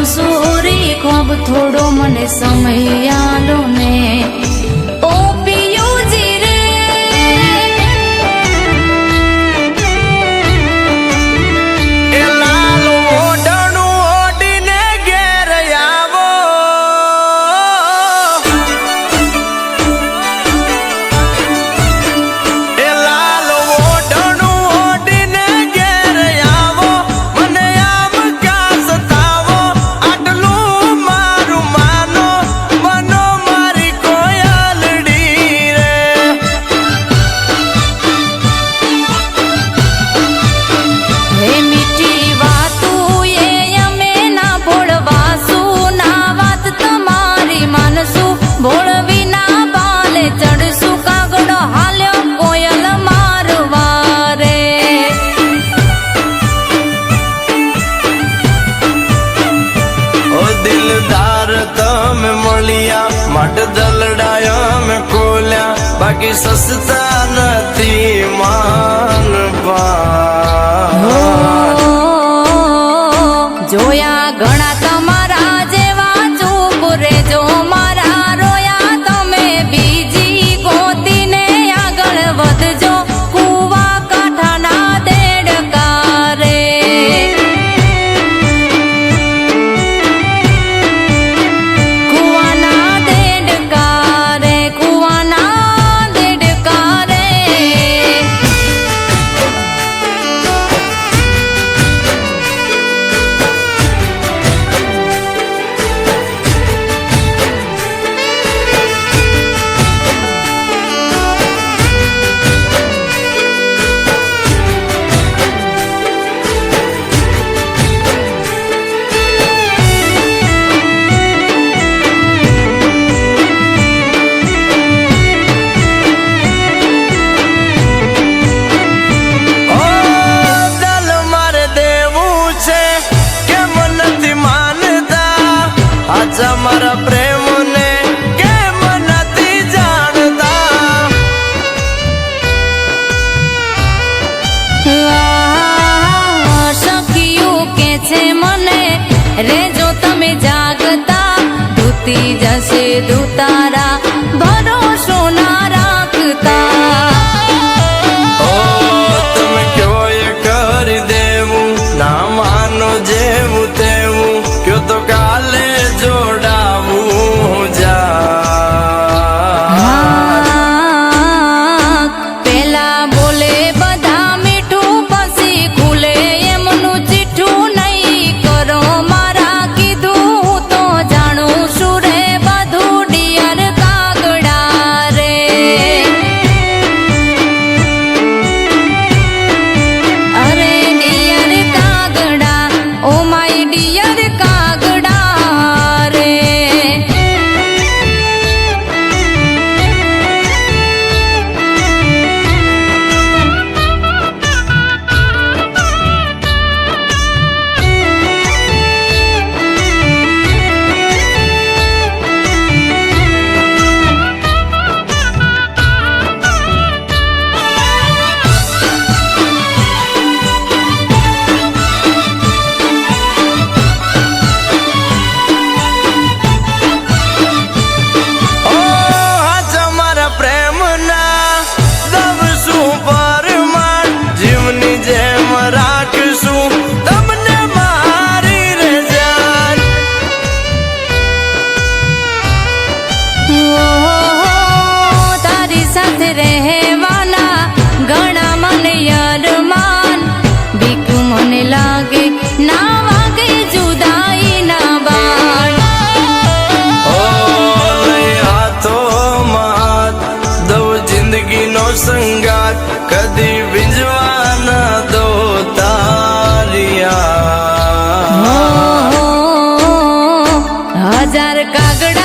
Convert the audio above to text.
sorry ખ્વાબ થોડો મને સમય આલો ને ઓ પિયુજી રે એ લાલ ઓઢણું ઓઢીને ઘેર આવો એ લાલ ઓઢણું ઓઢીને ઘેર આવો મને આમ ક્યાં સતાવો આટલું મારું માનો મનો મારી કોયલડી રે હે મીઠી વાતું એ અમે ના ભોળવાસું ના વાત તમારી માનસું ભોળવી ના બાલે ચડશું કાગડો હાલ્યો કોયલ મારવા રે ઓ દિલદાર તમે મળ્યા માટે દલડાયા મેં ખોલ્યા બાકી સસ્તા નથી માનવા જોયા ઘણા તમારા જેવા ચૂપ રેજો મારા રોયા તમે બીજી ગોતીને આગળ વધજો કુવા કાંઠાના દેડકા રે કુવાના દેડકા રે કુવાના દેડકા રે ઓ દલ મારે દેવું છે કેમ નથી માનતા આજા મારા પ્રેમને કેમ નથી જાણતા સખિયું કે છે મને રેજો તમે જાગતા ધૂતી જશે ધૂતારા ભરોસો ના રાખતા ઓ તમે કયો એ કરી દેવું ના માનો જેવું તેવું કયો તો કાલે જોડાવું જા પેલા બોલે બધા મીઠું પછી ખુલે એમનું ચીઠું નહીં કરો મારા કીધું હું તો જાણું છું રે બધું ડિયર કાગડા રે અરે ડિયર કાગડા ઓ માય ડિયર કાગડા રે ઓ આજા મારા પ્રેમના દવશું પરમાણ જીવની જેમ રાખશું તમને મારી રે જાન તારી સાથે રહેવાના ઘણા મને અરમાન બીક મને લાગે ના વાગે જુદાઈ ના બાણ ઓ લઈ હાથોમાં દઉં જિંદગીનો સંગાત કદી વિંજવા ન દો તારિયા હજાર કાગડા